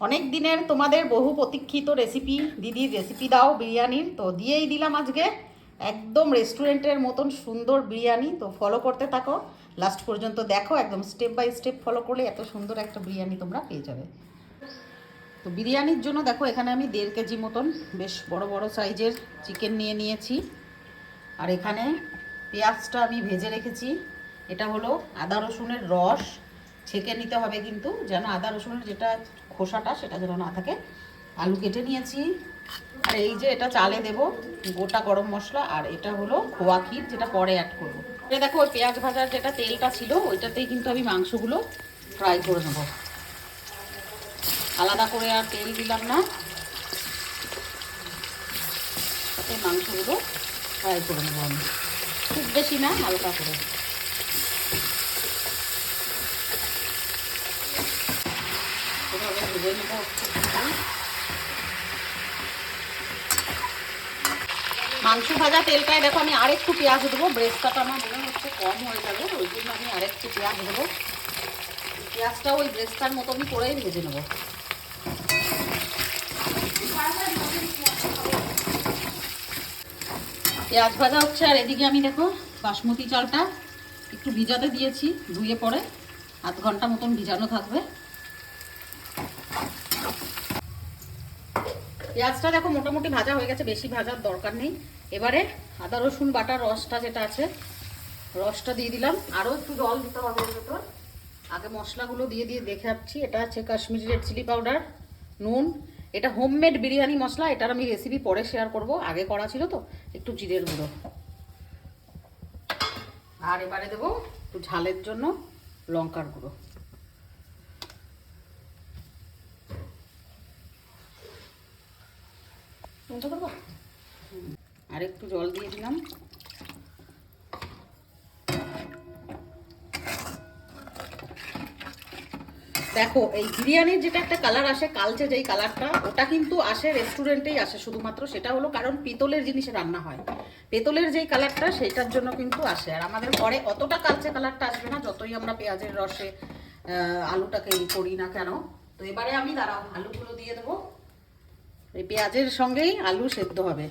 অনেক দিনের তোমাদের বহু প্রতীক্ষিত রেসিপি, দিদির রেসিপি দাও বিরিয়ানির, তো দিয়েই দিলাম আজকে। একদম রেস্টুরেন্টের মতন সুন্দর বিরিয়ানি। তো ফলো করতে থাকো, লাস্ট পর্যন্ত দেখো, একদম স্টেপ বাই স্টেপ ফলো করলে এত সুন্দর একটা বিরিয়ানি তোমরা পেয়ে যাবে। তো বিরিয়ানির জন্য দেখো এখানে আমি 1.5 কেজি মতন বেশ বড় বড় সাইজের চিকেন নিয়ে নিয়েছি। আর এখানে পেঁয়াজটা আমি ভেজে রেখেছি। এটা হলো আদা রসুনের রস, ছেঁকে নিতে হবে কিন্তু, যেন আদা রসুনের যেটা খোসাটা সেটা যেন না থাকে। আলু কেটে নিয়েছি। আর এই যে এটা চালে দেব গোটা গরম মশলা। আর এটা হলো খোয়া ক্ষীর, যেটা পরে অ্যাড করবো। এটা দেখো ওই পেঁয়াজ ভাজার যেটা তেলটা ছিল ওইটাতেই কিন্তু আমি মাংসগুলো ফ্রাই করে নেবো। আলাদা করে আর তেল দিলাম না, এই মাংসগুলো ফ্রাই করে নেবো আমি, খুব বেশি না, হালকা করে। এভাবে ভেজে নেবো। মাংস ভাজা তেলটায় দেখো আমি আরেকটু পেঁয়াজ দেবো। ব্রেস্তাটা আমার মনে হচ্ছে কম হয়ে যাবে, ওই জন্য আমি আরেকটু পেঁয়াজ দেবো। পেঁয়াজটা ওই ব্রেস্তার মতনই করেই ভেজে নেবো। পেঁয়াজ ভাজা হচ্ছে, আর এদিকে আমি দেখো বাসমতি চালটা একটু ভিজাতে দিয়েছি, ধুয়ে পরে আধ ঘন্টা মতন ভিজানো থাকবে। পেঁয়াজটা দেখো মোটামুটি ভাজা হয়ে গেছে, বেশি ভাজার দরকার নেই। এবারে আদা রসুন বাটার রসটা যেটা আছে, রসটা দিয়ে দিলাম। আরও একটু জল দিতে হবে এর ভেতর। আগে মশলাগুলো দিয়ে দিয়ে দেখে আসছি। এটা আছে কাশ্মীরি রেড চিলি পাউডার, নুন। এটা হোমমেড বিরিয়ানি মশলা, এটার আমি রেসিপি পরে শেয়ার করব, আগে করা ছিল তো। একটু জিরের গুঁড়ো। আর এবারে দেবো একটু ঝালের জন্য লঙ্কার গুঁড়ো। আর একটু জল দিয়ে দিলাম। দেখো এই বিরিয়ানির যেটা একটা কালার আসে, কালচে যেই কালারটা, ওটা কিন্তু আসে রেস্টুরেন্টেই আসে শুধুমাত্র। সেটা হলো কারণ পিতলের জিনিসে রান্না হয়, পেতলের যেই কালারটা সেটার জন্য কিন্তু আসে। আর আমাদের ঘরে অতটা কালচে কালারটা আসবে না, যতই আমরা পেঁয়াজের রসে আলুটাকে করি না কেন। তো এবারে আমি দাঁড়াও আলুগুলো দিয়ে দেবো। এই পেঁয়াজের সঙ্গেই আলু সেদ্ধ হবে,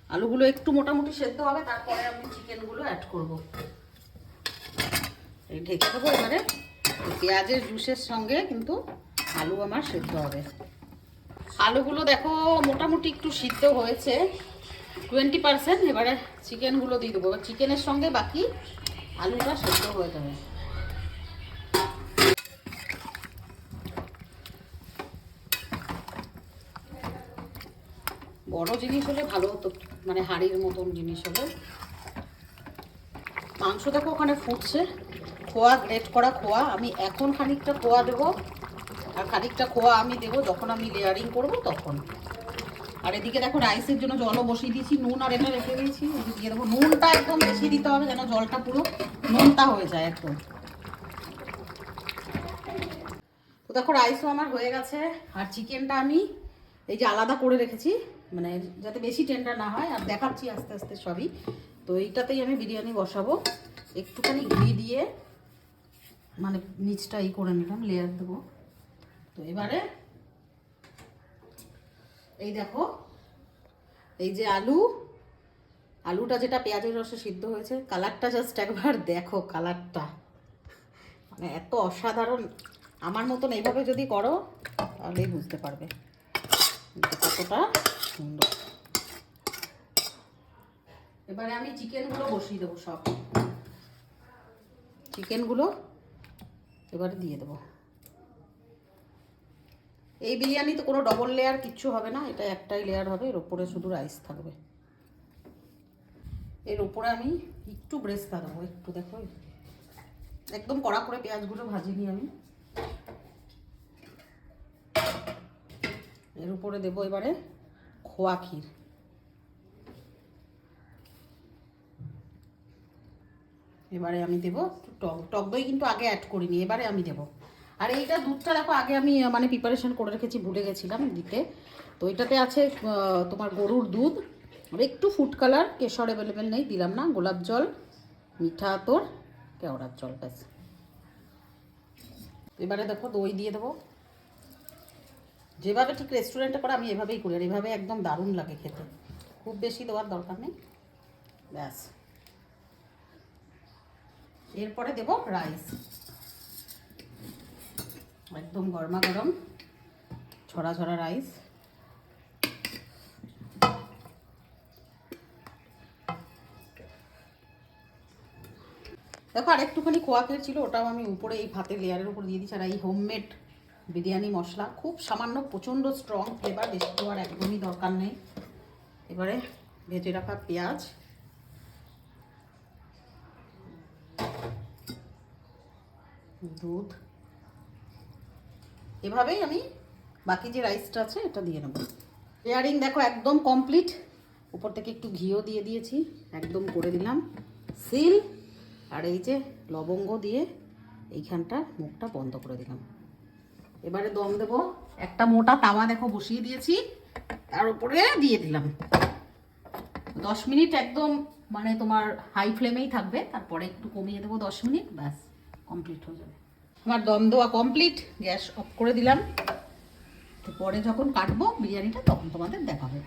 আলুগুলো একটু মোটামুটি সেদ্ধ হবে, তারপরে আমি চিকেনগুলো অ্যাড করবো। এই ঢেকে দেবো। এবারে পেঁয়াজের জুসের সঙ্গে কিন্তু আলু আমার সেদ্ধ হবে। আলুগুলো দেখো মোটামুটি একটু সিদ্ধ হয়েছে 20%। এবারে চিকেনগুলো দিয়ে দেবো। এবার চিকেনের সঙ্গে বাকি আলুটা সেদ্ধ হয়ে যাবে। বড় জিনিস হলে ভালো হতো, মানে হাঁড়ির মতন জিনিস হলে। মাংস দেখো ওখানে ফুটছে। খোয়া, গ্রেট করা খোয়া, আমি এখন খানিকটা খোয়া দেবো, আর খানিকটা খোয়া আমি দেবো যখন আমি লেয়ারিং করব তখন। আর এদিকে দেখো রাইসের জন্য জলও বসিয়ে দিয়েছি, নুন আর এটা রেখে দিয়েছি। দিয়ে দেবো নুনটা একদম বেশি দিতে হবে, যেন জলটা পুরো নুনটা হয়ে যায় একদম। তো দেখো রাইসও আমার হয়ে গেছে। আর চিকেনটা আমি এই যে আলাদা করে রেখেছি, মানে যাতে বেশি টেন্ডার না হয়। আর দেখাচ্ছি আস্তে আস্তে সবই। তো এইটাতেই আমি বিরিয়ানি বসাবো। একটুখানি ঘি দিয়ে মানে নিচটা এই করে নিলাম, লেয়ার দেবো। তো এবারে এই দেখো এই যে আলুটা যেটা পেঁয়াজের রসে সিদ্ধ হয়েছে, কালারটা জাস্ট একবার দেখো, কালারটা মানে এত অসাধারণ। আমার মতন এইভাবে যদি করো তাহলেই বুঝতে পারবে কতটা সুন্দর। এবারে আমি চিকেনগুলো বসিয়ে দেবো, সব চিকেনগুলো এবারে দিয়ে দেবো। এই বিরিয়ানিতে কোনো ডবল লেয়ার কিচ্ছু হবে না, এটা একটাই লেয়ার হবে, এর ওপরে শুধু রাইস থাকবে। এর ওপরে আমি একটু ব্রেস্তা দেবো, একটু দেখো একদম কড়া করে পেঁয়াজগুলো ভাজিনি আমি। এর উপরে দেবো এবারে খোয়া ক্ষীর। এবারে আমি দেবো টক দই, কিন্তু আগে অ্যাড করিনি, এবারে আমি দেবো। আর এইটা দুধটা দেখো আগে আমি মানে প্রিপারেশন করে রেখেছি, ভুলে গেছিলাম দিতে। তো এটাতে আছে তোমার গরুর দুধ, আর একটু ফুড কালার, কেশর অ্যাভেলেবেল নেই, দিলাম না, গোলাপ জল, মিঠা আতর, কেওড়ার জল, ব্যাস। এবারে দেখো দই দিয়ে দেবো। যেভাবে ঠিক রেস্টুরেন্টে করে আমি এভাবেই করি, আর এভাবে একদম দারুণ লাগে খেতে, খুব বেশি দেওয়ার দরকার নেই। ব্যাস, এরপরে দেব রাইস, একদম গরমা গরম ছড়া ছড়া রাইস। দেখো আর একটুখানি কোয়াকের ছিল, ওটাও আমি উপরে এই ভাতের লেয়ারের উপর দিয়ে দিচ্ছি। আর এই হোমমেড বিরিয়ানি মশলা খুব সামান্য, প্রচণ্ড স্ট্রং ফ্লেভার, বেশি দেওয়ার একদমই দরকার নেই। এবারে ভেজে রাখা পেঁয়াজ, দুধ, এভাবেই আমি বাকি যে রাইসটা আছে এটা দিয়ে নেব। লেয়ারিং দেখো একদম কমপ্লিট, উপর থেকে একটু ঘিও দিয়ে দিয়েছি, একদম করে দিলাম সিল। আর এই যে লবঙ্গ দিয়ে এইখানটা মুখটা বন্ধ করে দিলাম। এবারে দম দেবো, একটা মোটা তাওয়া দেখো বসিয়ে দিয়েছি, তার উপরে দিয়ে দিলাম। 10 মিনিট একদম মানে তোমার হাই ফ্লেমেই থাকবে, তারপরে একটু কমিয়ে দেবো 10 মিনিট, ব্যাস কমপ্লিট হয়ে যাবে। আমার দম দেওয়া কমপ্লিট, গ্যাস অফ করে দিলাম। তো পরে যখন কাটবো বিরিয়ানিটা তখন তোমাদের দেখাবে।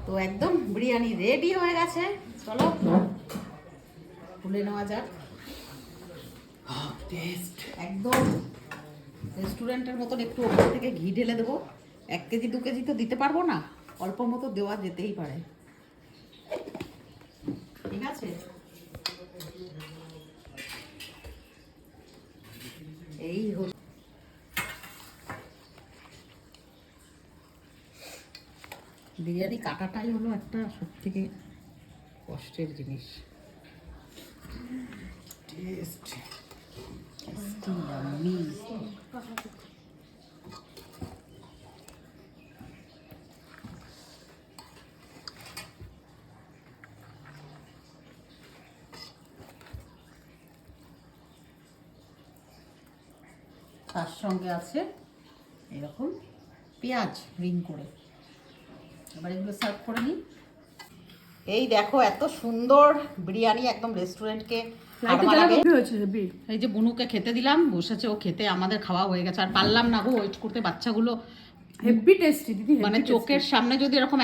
তো একদম বিরিয়ানি রেডি হয়ে গেছে, চলো তুলে নেওয়া যাক। একদম রেস্টুরেন্টের মতন একটু ওপর থেকে ঘি ঢেলে দেবো। 1 কেজি 2 কেজি তো দিতে পারবো না, অল্প মতো দেওয়া যেতেই পারে, ঠিক আছে। এই হল বিরিয়ানি কাটাটাই হলো একটা সবথেকে কষ্টের জিনিস। টেস্ট তার সঙ্গে আছে এরকম পেঁয়াজ রিং করে। এবার এগুলো সার্ভ করে নিই। এই দেখো এত সুন্দর বিরিয়ানি, একদম রেস্টুরেন্টকে এই যে বুনুকে খেতে দিলাম, বসেছে ও খেতে, আমাদের খাওয়া হয়ে গেছে। আর পারলাম না গো ওয়েট করতে, বাচ্চাগুলো হেভি টেস্টি দিদি, মানে চোখের সামনে যদি এরকম